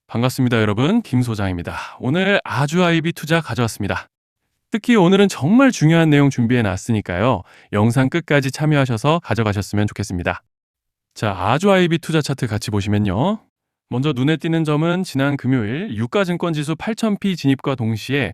반갑습니다, 여러분. 김 소장입니다. 오늘 아주아이비 투자 가져왔습니다. 특히 오늘은 정말 중요한 내용 준비해 놨으니까요. 영상 끝까지 참여하셔서 가져가셨으면 좋겠습니다. 자, 아주아이비 투자 차트 같이 보시면요. 먼저 눈에 띄는 점은 지난 금요일 유가증권지수 8,000p 진입과 동시에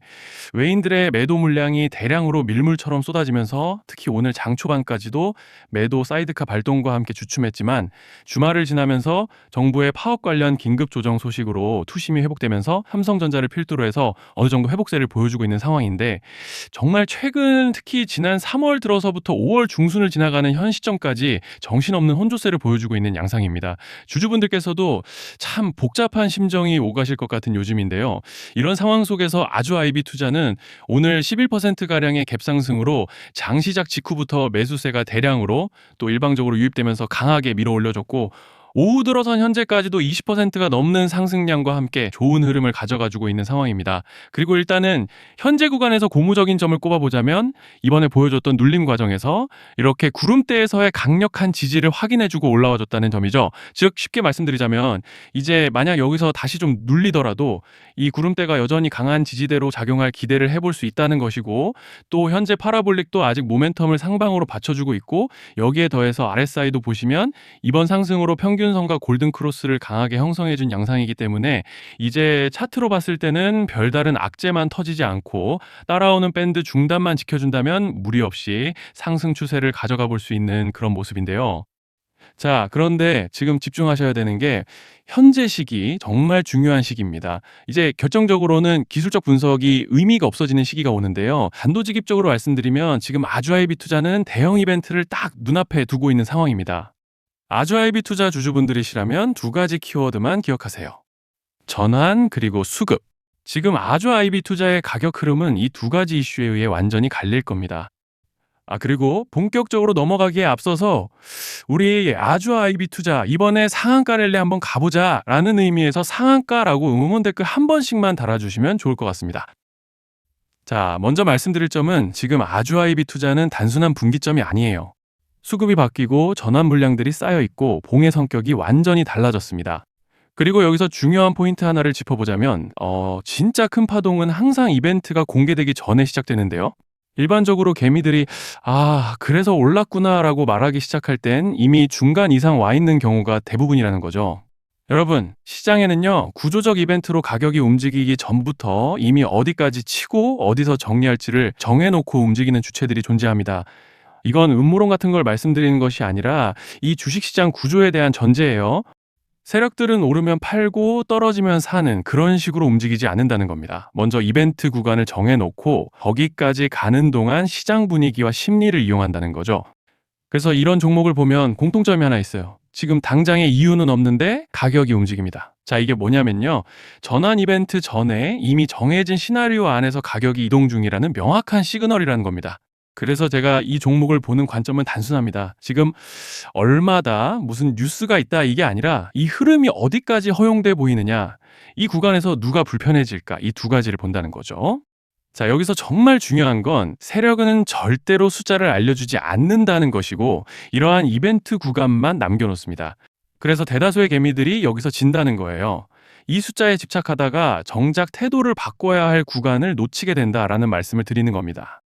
외인들의 매도 물량이 대량으로 밀물처럼 쏟아지면서 특히 오늘 장 초반까지도 매도 사이드카 발동과 함께 주춤했지만 주말을 지나면서 정부의 파업 관련 긴급 조정 소식으로 투심이 회복되면서 삼성전자를 필두로 해서 어느 정도 회복세를 보여주고 있는 상황인데, 정말 최근 특히 지난 3월 들어서부터 5월 중순을 지나가는 현 시점까지 정신없는 혼조세를 보여주고 있는 양상입니다. 주주분들께서도 참 복잡한 심정이 오가실 것 같은 요즘인데요. 이런 상황 속에서 아주아이비 투자는 오늘 11%가량의 갭상승으로 장 시작 직후부터 매수세가 대량으로 또 일방적으로 유입되면서 강하게 밀어 올려줬고, 오후 들어선 현재까지도 20%가 넘는 상승량과 함께 좋은 흐름을 가져가지고 있는 상황입니다. 그리고 일단은 현재 구간에서 고무적인 점을 꼽아보자면 이번에 보여줬던 눌림 과정에서 이렇게 구름대에서의 강력한 지지를 확인해주고 올라와줬다는 점이죠. 즉 쉽게 말씀드리자면 이제 만약 여기서 다시 좀 눌리더라도 이 구름대가 여전히 강한 지지대로 작용할 기대를 해볼 수 있다는 것이고, 또 현재 파라볼릭도 아직 모멘텀을 상방으로 받쳐주고 있고, 여기에 더해서 RSI도 보시면 이번 상승으로 평균선과 골든크로스를 강하게 형성해준 양상이기 때문에 이제 차트로 봤을 때는 별다른 악재만 터지지 않고 따라오는 밴드 중단만 지켜준다면 무리 없이 상승 추세를 가져가 볼 수 있는 그런 모습인데요. 자, 그런데 지금 집중하셔야 되는 게 현재 시기 정말 중요한 시기입니다. 이제 결정적으로는 기술적 분석이 의미가 없어지는 시기가 오는데요. 단도직입적으로 말씀드리면 지금 아주아이비 투자는 대형 이벤트를 딱 눈앞에 두고 있는 상황입니다. 아주아이비 투자 주주분들이시라면 두 가지 키워드만 기억하세요. 전환 그리고 수급. 지금 아주아이비 투자의 가격 흐름은 이 두 가지 이슈에 의해 완전히 갈릴 겁니다. 그리고 본격적으로 넘어가기에 앞서서 우리 아주아이비 투자 이번에 상한가 랠리 한번 가보자 라는 의미에서 상한가라고 응원 댓글 한 번씩만 달아주시면 좋을 것 같습니다. 자, 먼저 말씀드릴 점은 지금 아주아이비 투자는 단순한 분기점이 아니에요. 수급이 바뀌고 전환 물량들이 쌓여 있고 봉의 성격이 완전히 달라졌습니다. 그리고 여기서 중요한 포인트 하나를 짚어보자면 진짜 큰 파동은 항상 이벤트가 공개되기 전에 시작되는데요. 일반적으로 개미들이 그래서 올랐구나라고 말하기 시작할 땐 이미 중간 이상 와 있는 경우가 대부분이라는 거죠. 여러분, 시장에는요, 구조적 이벤트로 가격이 움직이기 전부터 이미 어디까지 치고 어디서 정리할지를 정해놓고 움직이는 주체들이 존재합니다. 이건 음모론 같은 걸 말씀드리는 것이 아니라 이 주식시장 구조에 대한 전제예요. 세력들은 오르면 팔고 떨어지면 사는 그런 식으로 움직이지 않는다는 겁니다. 먼저 이벤트 구간을 정해놓고 거기까지 가는 동안 시장 분위기와 심리를 이용한다는 거죠. 그래서 이런 종목을 보면 공통점이 하나 있어요. 지금 당장의 이유는 없는데 가격이 움직입니다. 자, 이게 뭐냐면요. 전환 이벤트 전에 이미 정해진 시나리오 안에서 가격이 이동 중이라는 명확한 시그널이라는 겁니다. 그래서 제가 이 종목을 보는 관점은 단순합니다. 지금 얼마다 무슨 뉴스가 있다 이게 아니라 이 흐름이 어디까지 허용돼 보이느냐, 이 구간에서 누가 불편해질까, 이 두 가지를 본다는 거죠. 자, 여기서 정말 중요한 건 세력은 절대로 숫자를 알려주지 않는다는 것이고 이러한 이벤트 구간만 남겨놓습니다. 그래서 대다수의 개미들이 여기서 진다는 거예요. 이 숫자에 집착하다가 정작 태도를 바꿔야 할 구간을 놓치게 된다라는 말씀을 드리는 겁니다.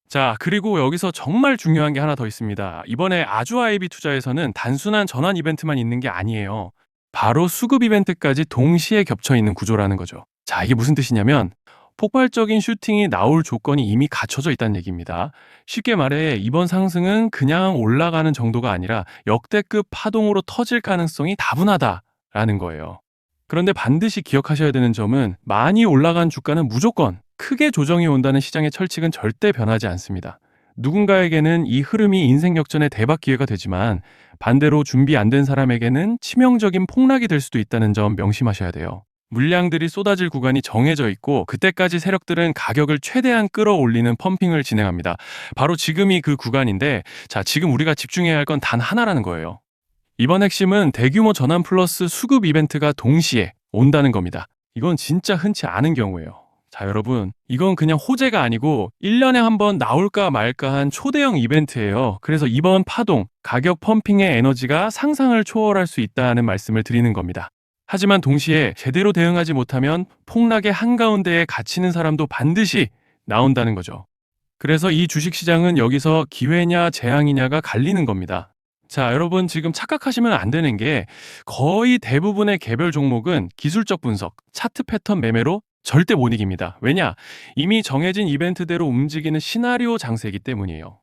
자, 그리고 여기서 정말 중요한 게 하나 더 있습니다. 이번에 아주아이비 투자에서는 단순한 전환 이벤트만 있는 게 아니에요. 바로 수급 이벤트까지 동시에 겹쳐 있는 구조라는 거죠. 자, 이게 무슨 뜻이냐면 폭발적인 슈팅이 나올 조건이 이미 갖춰져 있다는 얘기입니다. 쉽게 말해 이번 상승은 그냥 올라가는 정도가 아니라 역대급 파동으로 터질 가능성이 다분하다라는 거예요. 그런데 반드시 기억하셔야 되는 점은 많이 올라간 주가는 무조건 크게 조정이 온다는 시장의 철칙은 절대 변하지 않습니다. 누군가에게는 이 흐름이 인생 역전의 대박 기회가 되지만 반대로 준비 안 된 사람에게는 치명적인 폭락이 될 수도 있다는 점 명심하셔야 돼요. 물량들이 쏟아질 구간이 정해져 있고 그때까지 세력들은 가격을 최대한 끌어올리는 펌핑을 진행합니다. 바로 지금이 그 구간인데, 자, 지금 우리가 집중해야 할 건 단 하나라는 거예요. 이번 핵심은 대규모 전환 플러스 수급 이벤트가 동시에 온다는 겁니다. 이건 진짜 흔치 않은 경우예요. 자, 여러분, 이건 그냥 호재가 아니고 1년에 한 번 나올까 말까한 초대형 이벤트예요. 그래서 이번 파동, 가격 펌핑의 에너지가 상상을 초월할 수 있다는 말씀을 드리는 겁니다. 하지만 동시에 제대로 대응하지 못하면 폭락의 한가운데에 갇히는 사람도 반드시 나온다는 거죠. 그래서 이 주식시장은 여기서 기회냐 재앙이냐가 갈리는 겁니다. 자, 여러분 지금 착각하시면 안 되는 게 거의 대부분의 개별 종목은 기술적 분석, 차트 패턴 매매로 절대 못 이깁니다. 왜냐? 이미 정해진 이벤트대로 움직이는 시나리오 장세이기 때문이에요.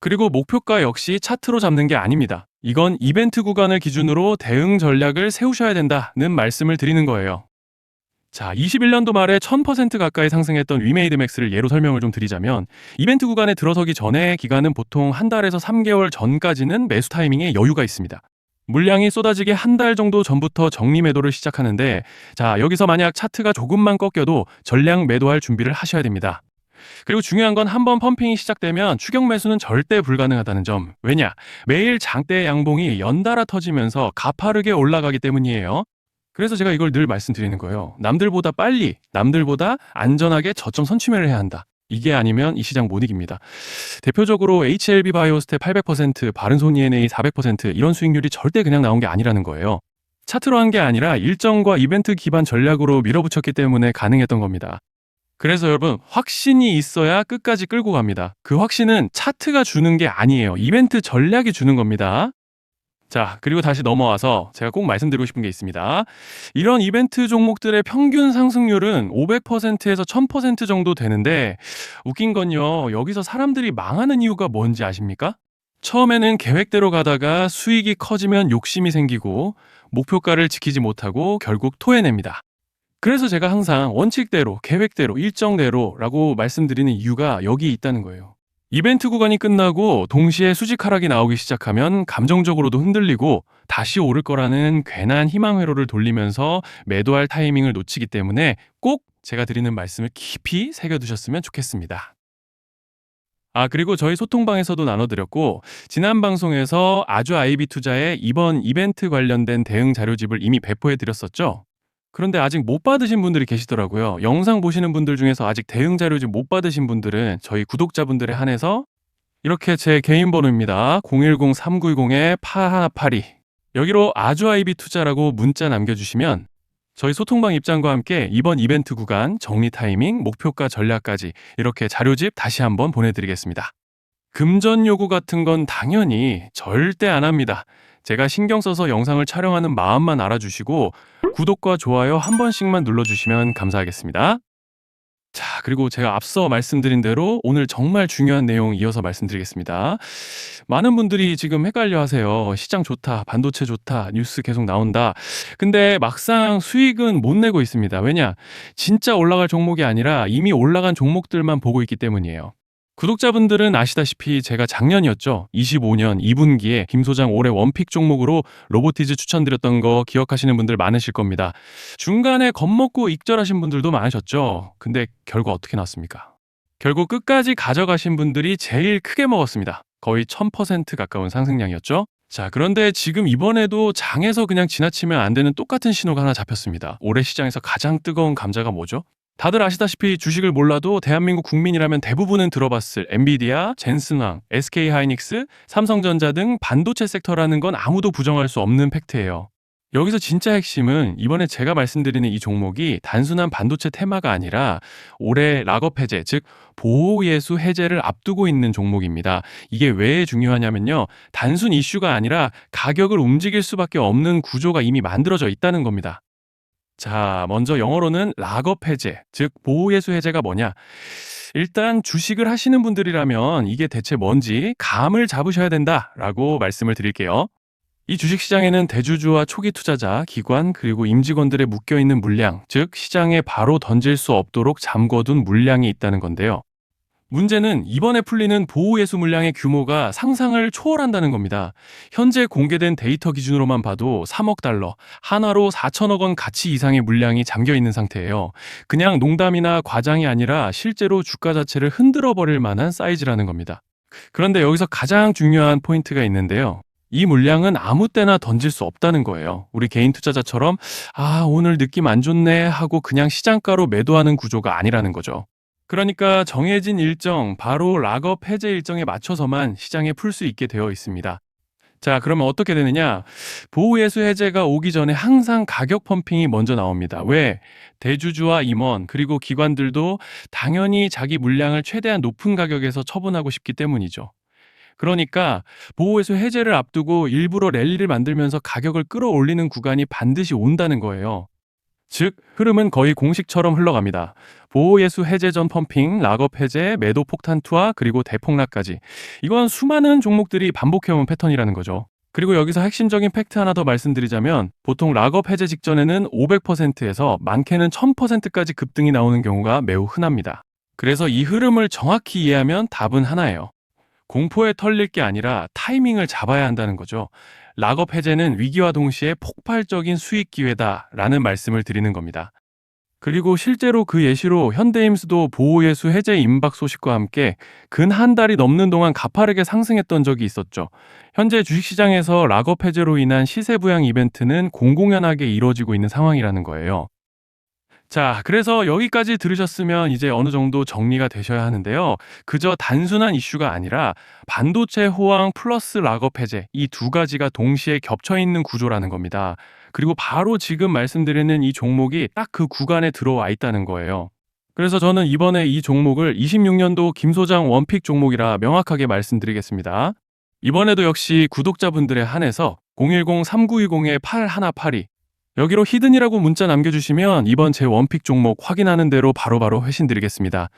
그리고 목표가 역시 차트로 잡는 게 아닙니다. 이건 이벤트 구간을 기준으로 대응 전략을 세우셔야 된다는 말씀을 드리는 거예요. 자, 21년도 말에 1000% 가까이 상승했던 위메이드맥스를 예로 설명을 좀 드리자면 이벤트 구간에 들어서기 전에 기간은 보통 한 달에서 3개월 전까지는 매수 타이밍에 여유가 있습니다. 물량이 쏟아지기 한 달 정도 전부터 정리 매도를 시작하는데 자, 여기서 만약 차트가 조금만 꺾여도 전량 매도할 준비를 하셔야 됩니다. 그리고 중요한 건 한번 펌핑이 시작되면 추격 매수는 절대 불가능하다는 점. 왜냐? 매일 장대 양봉이 연달아 터지면서 가파르게 올라가기 때문이에요. 그래서 제가 이걸 늘 말씀드리는 거예요. 남들보다 빨리, 남들보다 안전하게 저점 선취매를 해야 한다. 이게 아니면 이 시장 못 이깁니다. 대표적으로 HLB 바이오스텝 800%, 바른손 ENA 400% 이런 수익률이 절대 그냥 나온 게 아니라는 거예요. 차트로 한 게 아니라 일정과 이벤트 기반 전략으로 밀어붙였기 때문에 가능했던 겁니다. 그래서 여러분, 확신이 있어야 끝까지 끌고 갑니다. 그 확신은 차트가 주는 게 아니에요. 이벤트 전략이 주는 겁니다. 자, 그리고 다시 넘어와서 제가 꼭 말씀드리고 싶은 게 있습니다. 이런 이벤트 종목들의 평균 상승률은 500%에서 1000% 정도 되는데 웃긴 건요. 여기서 사람들이 망하는 이유가 뭔지 아십니까? 처음에는 계획대로 가다가 수익이 커지면 욕심이 생기고 목표가를 지키지 못하고 결국 토해냅니다. 그래서 제가 항상 원칙대로, 계획대로, 일정대로라고 말씀드리는 이유가 여기 있다는 거예요. 이벤트 구간이 끝나고 동시에 수직 하락이 나오기 시작하면 감정적으로도 흔들리고 다시 오를 거라는 괜한 희망 회로를 돌리면서 매도할 타이밍을 놓치기 때문에 꼭 제가 드리는 말씀을 깊이 새겨두셨으면 좋겠습니다. 아, 그리고 저희 소통방에서도 나눠드렸고 지난 방송에서 아주 아이비 투자의 이번 이벤트 관련된 대응 자료집을 이미 배포해드렸었죠. 그런데 아직 못 받으신 분들이 계시더라고요. 영상 보시는 분들 중에서 아직 대응 자료집 못 받으신 분들은 저희 구독자분들에 한해서 이렇게 제 개인 번호입니다. 010-3910-8182 여기로 아주 아이비 투자라고 문자 남겨주시면 저희 소통방 입장과 함께 이번 이벤트 구간 정리 타이밍, 목표가 전략까지 이렇게 자료집 다시 한번 보내드리겠습니다. 금전 요구 같은 건 당연히 절대 안 합니다. 제가 신경 써서 영상을 촬영하는 마음만 알아주시고 구독과 좋아요 한 번씩만 눌러주시면 감사하겠습니다. 자, 그리고 제가 앞서 말씀드린 대로 오늘 정말 중요한 내용 이어서 말씀드리겠습니다. 많은 분들이 지금 헷갈려 하세요. 시장 좋다, 반도체 좋다, 뉴스 계속 나온다. 근데 막상 수익은 못 내고 있습니다. 왜냐? 진짜 올라갈 종목이 아니라 이미 올라간 종목들만 보고 있기 때문이에요. 구독자분들은 아시다시피 제가 작년이었죠. 25년 2분기에 김 소장 올해 원픽 종목으로 로보티즈 추천드렸던 거 기억하시는 분들 많으실 겁니다. 중간에 겁먹고 익절하신 분들도 많으셨죠. 근데 결과 어떻게 났습니까? 결국 끝까지 가져가신 분들이 제일 크게 먹었습니다. 거의 1000% 가까운 상승량이었죠. 자, 그런데 지금 이번에도 장에서 그냥 지나치면 안 되는 똑같은 신호가 하나 잡혔습니다. 올해 시장에서 가장 뜨거운 감자가 뭐죠? 다들 아시다시피 주식을 몰라도 대한민국 국민이라면 대부분은 들어봤을 엔비디아, 젠슨왕, SK하이닉스, 삼성전자 등 반도체 섹터라는 건 아무도 부정할 수 없는 팩트예요. 여기서 진짜 핵심은 이번에 제가 말씀드리는 이 종목이 단순한 반도체 테마가 아니라 올해 락업 해제, 즉 보호예수 해제를 앞두고 있는 종목입니다. 이게 왜 중요하냐면요. 단순 이슈가 아니라 가격을 움직일 수밖에 없는 구조가 이미 만들어져 있다는 겁니다. 자, 먼저 영어로는 락업 해제, 즉 보호예수 해제가 뭐냐? 일단 주식을 하시는 분들이라면 이게 대체 뭔지 감을 잡으셔야 된다라고 말씀을 드릴게요. 이 주식시장에는 대주주와 초기 투자자, 기관, 그리고 임직원들의 묶여있는 물량, 즉 시장에 바로 던질 수 없도록 잠궈둔 물량이 있다는 건데요. 문제는 이번에 풀리는 보호예수 물량의 규모가 상상을 초월한다는 겁니다. 현재 공개된 데이터 기준으로만 봐도 3억 달러, 하나로 4천억 원 가치 이상의 물량이 잠겨 있는 상태예요. 그냥 농담이나 과장이 아니라 실제로 주가 자체를 흔들어 버릴 만한 사이즈라는 겁니다. 그런데 여기서 가장 중요한 포인트가 있는데요. 이 물량은 아무 때나 던질 수 없다는 거예요. 우리 개인 투자자처럼 오늘 느낌 안 좋네 하고 그냥 시장가로 매도하는 구조가 아니라는 거죠. 그러니까 정해진 일정, 바로 락업 해제 일정에 맞춰서만 시장에 풀 수 있게 되어 있습니다. 자, 그러면 어떻게 되느냐? 보호예수 해제가 오기 전에 항상 가격 펌핑이 먼저 나옵니다. 왜? 대주주와 임원, 그리고 기관들도 당연히 자기 물량을 최대한 높은 가격에서 처분하고 싶기 때문이죠. 그러니까 보호예수 해제를 앞두고 일부러 랠리를 만들면서 가격을 끌어올리는 구간이 반드시 온다는 거예요. 즉, 흐름은 거의 공식처럼 흘러갑니다. 보호예수 해제 전 펌핑, 락업 해제, 매도 폭탄 투하, 그리고 대폭락까지. 이건 수많은 종목들이 반복해온 패턴이라는 거죠. 그리고 여기서 핵심적인 팩트 하나 더 말씀드리자면 보통 락업 해제 직전에는 500%에서 많게는 1000%까지 급등이 나오는 경우가 매우 흔합니다. 그래서 이 흐름을 정확히 이해하면 답은 하나예요. 공포에 털릴 게 아니라 타이밍을 잡아야 한다는 거죠. 락업 해제는 위기와 동시에 폭발적인 수익 기회다라는 말씀을 드리는 겁니다. 그리고 실제로 그 예시로 현대임수도 보호예수 해제 임박 소식과 함께 근 한 달이 넘는 동안 가파르게 상승했던 적이 있었죠. 현재 주식시장에서 락업 해제로 인한 시세 부양 이벤트는 공공연하게 이루어지고 있는 상황이라는 거예요. 자, 그래서 여기까지 들으셨으면 이제 어느 정도 정리가 되셔야 하는데요. 그저 단순한 이슈가 아니라 반도체 호황 플러스 락업 해제 이 두 가지가 동시에 겹쳐 있는 구조라는 겁니다. 그리고 바로 지금 말씀드리는 이 종목이 딱 그 구간에 들어와 있다는 거예요. 그래서 저는 이번에 이 종목을 26년도 김 소장 원픽 종목이라 명확하게 말씀드리겠습니다. 이번에도 역시 구독자분들에 한해서 010-3920-8182 여기로 히든이라고 문자 남겨주시면 이번 제 원픽 종목 확인하는 대로 바로바로 회신 드리겠습니다.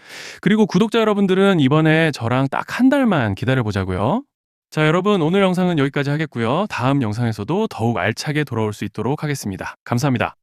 그리고 구독자 여러분들은 이번에 저랑 딱 한 달만 기다려보자고요. 자, 여러분 오늘 영상은 여기까지 하겠고요. 다음 영상에서도 더욱 알차게 돌아올 수 있도록 하겠습니다. 감사합니다.